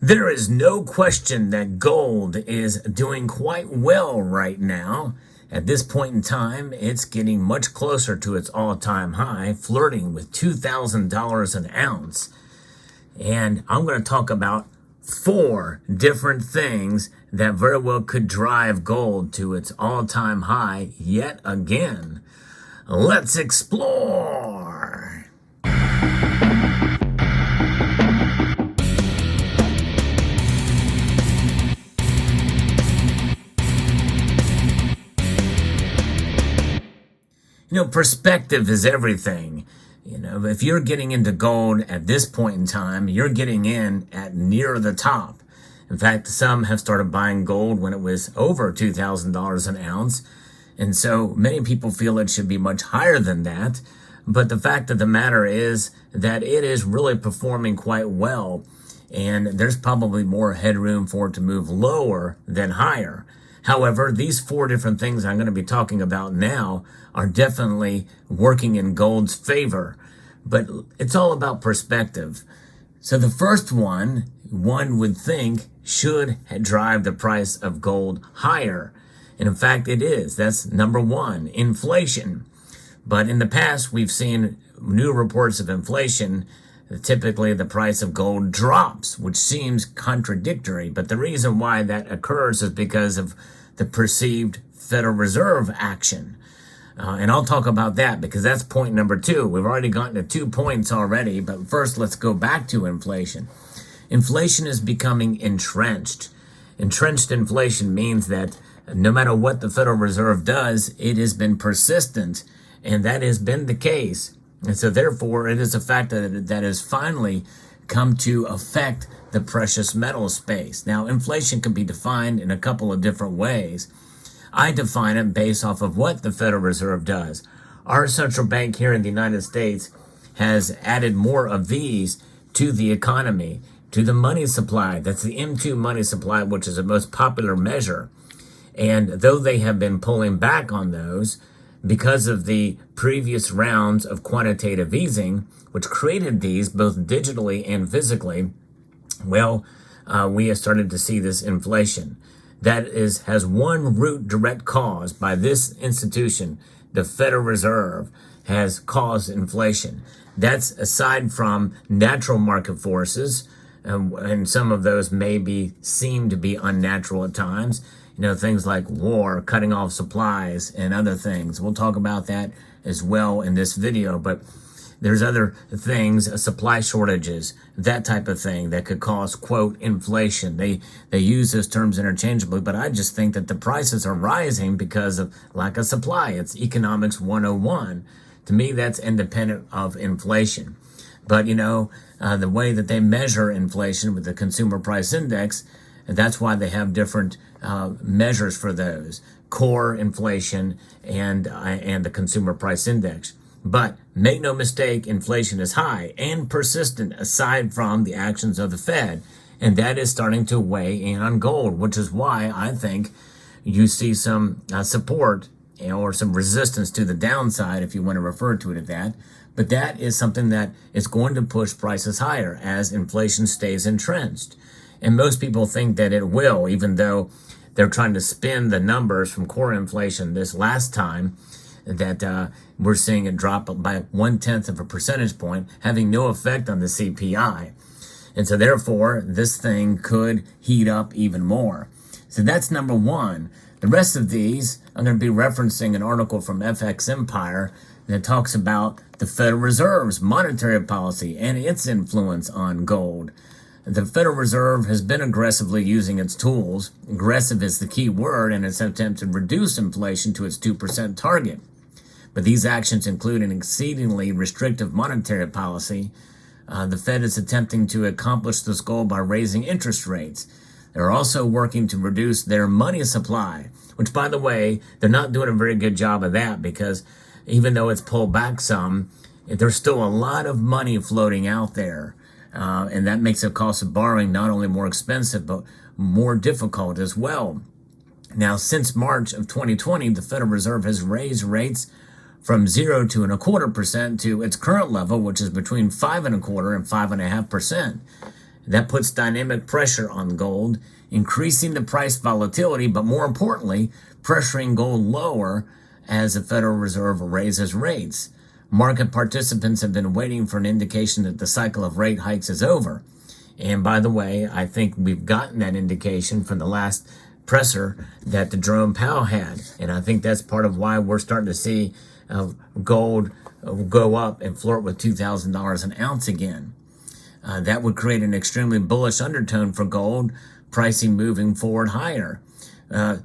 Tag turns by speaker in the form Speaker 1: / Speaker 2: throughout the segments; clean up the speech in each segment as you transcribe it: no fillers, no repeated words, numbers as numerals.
Speaker 1: There is no question that gold is doing quite well right now. At this point in time, it's getting much closer to its all-time high, flirting with $2,000 an ounce. And I'm going to talk about 4 different things that very well could drive gold to its all-time high yet again. Let's explore! Perspective is everything. If you're getting into gold at this point in time, you're getting in at near the top. In fact, some have started buying gold when it was over $2,000 an ounce. And so many people feel it should be much higher than that. But the fact of the matter is that it is really performing quite well. And there's probably more headroom for it to move lower than higher. However, these 4 different things I'm going to be talking about now are definitely working in gold's favor. But it's all about perspective. So the first one would think should drive the price of gold higher. And in fact, it is. That's number 1, inflation. But in the past, we've seen new reports of inflation. Typically, the price of gold drops, which seems contradictory. But the reason why that occurs is because of the perceived Federal Reserve action. And I'll talk about that because that's point number 2. We've already gotten to 2 points already, but first let's go back to inflation. Inflation is becoming entrenched. Entrenched inflation means that no matter what the Federal Reserve does, it has been persistent, and that has been the case. And so therefore, it is a fact that has finally come to affect the precious metal space. Now, inflation can be defined in a couple of different ways. I define it based off of what the Federal Reserve does. Our central bank here in the United States has added more of these to the economy, to the money supply. That's the M2 money supply, which is the most popular measure. And though they have been pulling back on those because of the previous rounds of quantitative easing, which created these both digitally and physically, we have started to see this inflation. That has one root direct cause by this institution, the Federal Reserve, has caused inflation. That's aside from natural market forces, and some of those seem to be unnatural at times. Things like war, cutting off supplies, and other things. We'll talk about that as well in this video, but there's other things, supply shortages, that type of thing that could cause, quote, inflation. They use those terms interchangeably, but I just think that the prices are rising because of lack of supply. It's economics 101. To me, that's independent of inflation. But, the way that they measure inflation with the consumer price index, that's why they have different measures for those, core inflation and the consumer price index. But make no mistake, inflation is high and persistent aside from the actions of the Fed. And that is starting to weigh in on gold, which is why I think you see some support or some resistance to the downside, if you want to refer to it as that. But that is something that is going to push prices higher as inflation stays entrenched. And most people think that it will, even though they're trying to spin the numbers from core inflation this last time, that we're seeing it drop by 0.1 of a percentage point, having no effect on the CPI. And so therefore, this thing could heat up even more. So that's number 1. The rest of these, I'm going to be referencing an article from FX Empire that talks about the Federal Reserve's monetary policy and its influence on gold. The Federal Reserve has been aggressively using its tools. Aggressive is the key word in its attempt to reduce inflation to its 2% target. But these actions include an exceedingly restrictive monetary policy. The Fed is attempting to accomplish this goal by raising interest rates. They're also working to reduce their money supply, which, by the way, they're not doing a very good job of that because even though it's pulled back some, there's still a lot of money floating out there. And that makes the cost of borrowing not only more expensive, but more difficult as well. Now, since March of 2020, the Federal Reserve has raised rates from 0 to 0.25% to its current level, which is between 5.25% and 5.5%. That puts dynamic pressure on gold, increasing the price volatility, but more importantly, pressuring gold lower as the Federal Reserve raises rates. Market participants have been waiting for an indication that the cycle of rate hikes is over. And by the way, I think we've gotten that indication from the last presser that the Jerome Powell had. And I think that's part of why we're starting to see gold go up and flirt with $2,000 an ounce again. That would create an extremely bullish undertone for gold pricing moving forward higher.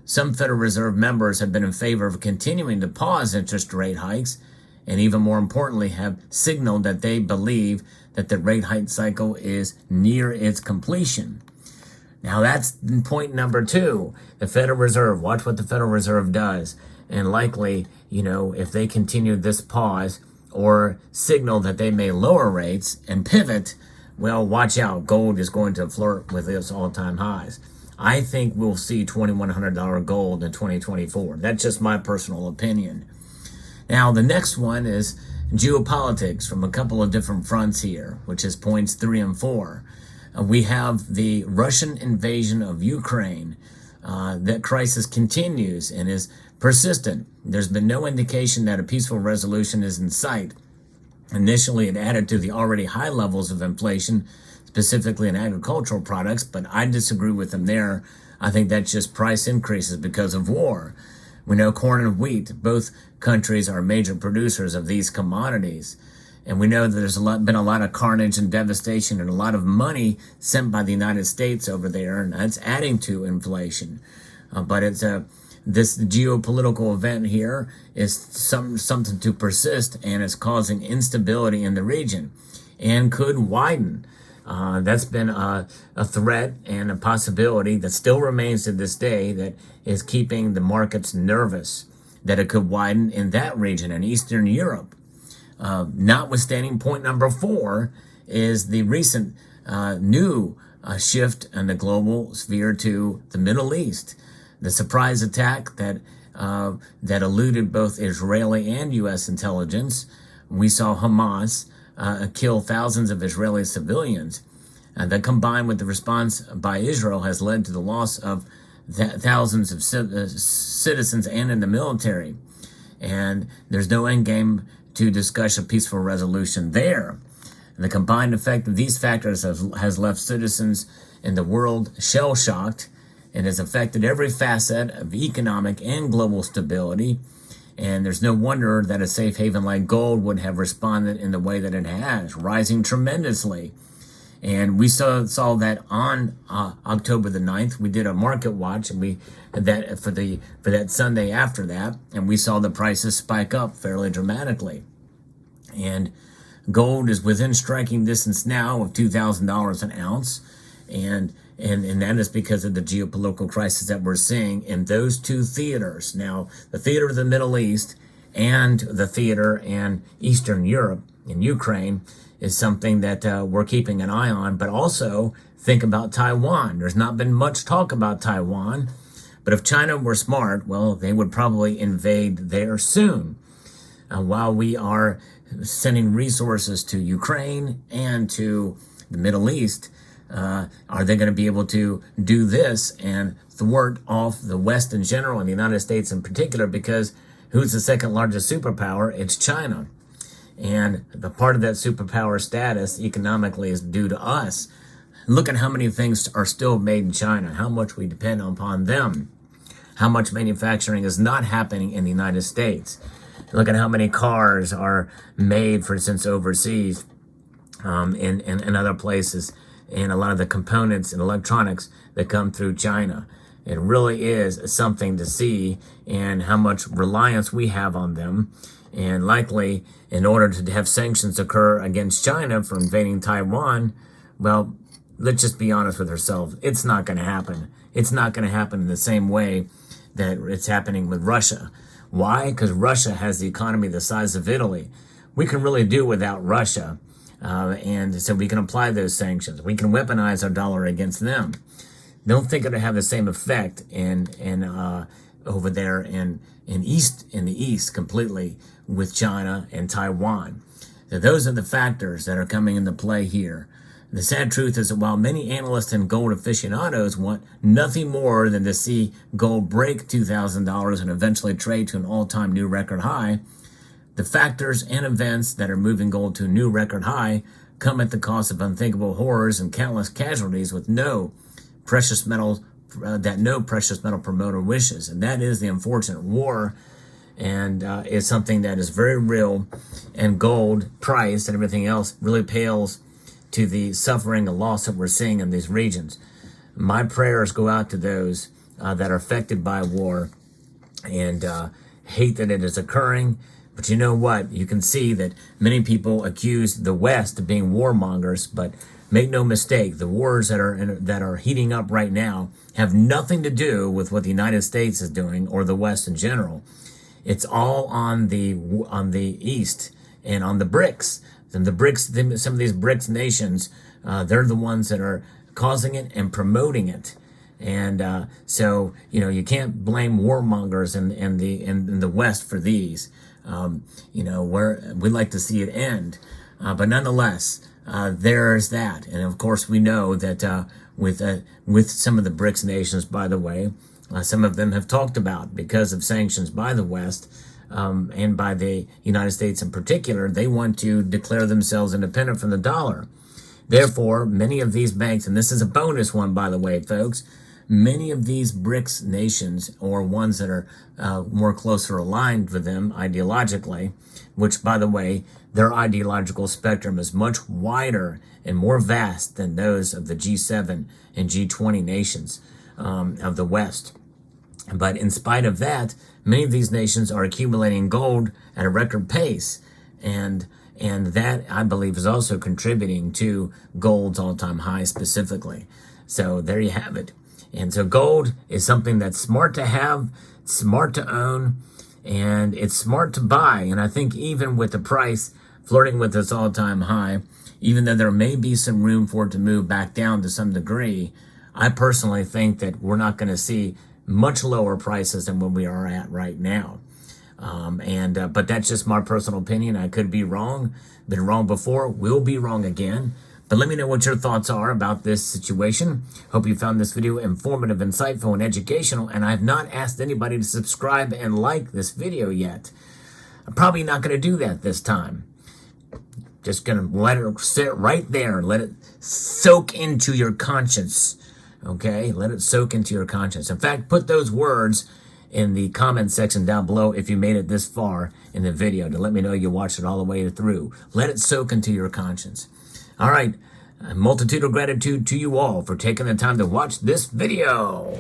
Speaker 1: Some Federal Reserve members have been in favor of continuing to pause interest rate hikes, and even more importantly, have signaled that they believe that the rate hike cycle is near its completion. Now that's point number two. The Federal Reserve, watch what the Federal Reserve does. And likely, if they continue this pause or signal that they may lower rates and pivot, well, watch out. Gold is going to flirt with its all-time highs. I think we'll see $2,100 gold in 2024. That's just my personal opinion. Now, the next one is geopolitics from a couple of different fronts here, which is points 3 and 4. We have the Russian invasion of Ukraine. That crisis continues and is persistent. There's been no indication that a peaceful resolution is in sight. Initially, it added to the already high levels of inflation, specifically in agricultural products, but I disagree with them there. I think that's just price increases because of war. We know corn and wheat, both countries are major producers of these commodities. And we know that there's been a lot of carnage and devastation and a lot of money sent by the United States over there, and that's adding to inflation. But it's this geopolitical event here is something to persist, and it's causing instability in the region and could widen. That's been a threat and a possibility that still remains to this day that is keeping the markets nervous, that it could widen in that region in Eastern Europe. Notwithstanding, point number 4 is the recent new shift in the global sphere to the Middle East. The surprise attack that eluded both Israeli and U.S. intelligence. We saw Hamas kill thousands of Israeli civilians. That combined with the response by Israel has led to the loss of thousands of citizens and in the military. And there's no end game to discuss a peaceful resolution there. And the combined effect of these factors has left citizens in the world shell-shocked and has affected every facet of economic and global stability. And there's no wonder that a safe haven like gold would have responded in the way that it has, rising tremendously. And we saw that on October the 9th. We did a market watch, and we that for that Sunday after that, and we saw the prices spike up fairly dramatically. And gold is within striking distance now of $2,000 an ounce, and that is because of the geopolitical crisis that we're seeing in those two theaters. Now, the theater of the Middle East and the theater in Eastern Europe, in Ukraine, is something that we're keeping an eye on. But also, think about Taiwan. There's not been much talk about Taiwan, but if China were smart, well, they would probably invade there soon. While we are sending resources to Ukraine and to the Middle East, are they going to be able to do this and thwart off the West in general and the United States in particular? Because who's the second largest superpower? It's China. And the part of that superpower status economically is due to us. Look at how many things are still made in China, how much we depend upon them, how much manufacturing is not happening in the United States. Look at how many cars are made, for instance, overseas, in other places, and a lot of the components and electronics that come through China. It really is something to see, and how much reliance we have on them. And likely, in order to have sanctions occur against China for invading Taiwan, well, let's just be honest with ourselves. It's not going to happen. It's not going to happen in the same way that it's happening with Russia. Why? Because Russia has the economy the size of Italy. We can really do without Russia. And so we can apply those sanctions. We can weaponize our dollar against them. Don't think it'll have the same effect over there in the East completely with China and Taiwan. So those are the factors that are coming into play here. The sad truth is that while many analysts and gold aficionados want nothing more than to see gold break $2,000 and eventually trade to an all-time new record high, the factors and events that are moving gold to a new record high come at the cost of unthinkable horrors and countless casualties with no precious metal promoter wishes. And that is the unfortunate war, and is something that is very real, and gold price and everything else really pales to the suffering and loss that we're seeing in these regions. My prayers go out to those that are affected by war, and hate that it is occurring. But you know what? You can see that many people accuse the West of being warmongers, but make no mistake, the wars that are heating up right now have nothing to do with what the United States is doing or the West in general. It's all on the East and on the BRICS. And the BRICS, some of these BRICS nations, they're the ones that are causing it and promoting it. And so, you can't blame warmongers in the West for these. Where we'd like to see it end. But nonetheless, there's that. And of course, we know that with some of the BRICS nations, by the way, some of them have talked about, because of sanctions by the West, and by the United States in particular, they want to declare themselves independent from the dollar. Therefore, many of these banks, and this is a bonus one, by the way, folks, many of these BRICS nations, or ones that are more closer aligned with them ideologically, which, by the way, their ideological spectrum is much wider and more vast than those of the G7 and G20 nations of the West. But in spite of that, many of these nations are accumulating gold at a record pace, and that, I believe, is also contributing to gold's all-time high specifically. So there you have it. And so gold is something that's smart to have, smart to own, and it's smart to buy. And I think even with the price flirting with its all-time high, even though there may be some room for it to move back down to some degree, I personally think that we're not going to see much lower prices than what we are at right now. But that's just my personal opinion. I could be wrong. Been wrong before. Will be wrong again. But let me know what your thoughts are about this situation. Hope you found this video informative, insightful, and educational. And I've not asked anybody to subscribe and like this video yet. I'm probably not going to do that this time. Just going to let it sit right there. Let it soak into your conscience. Okay? Let it soak into your conscience. In fact, put those words in the comment section down below if you made it this far in the video, to let me know you watched it all the way through. Let it soak into your conscience. All right, a multitude of gratitude to you all for taking the time to watch this video.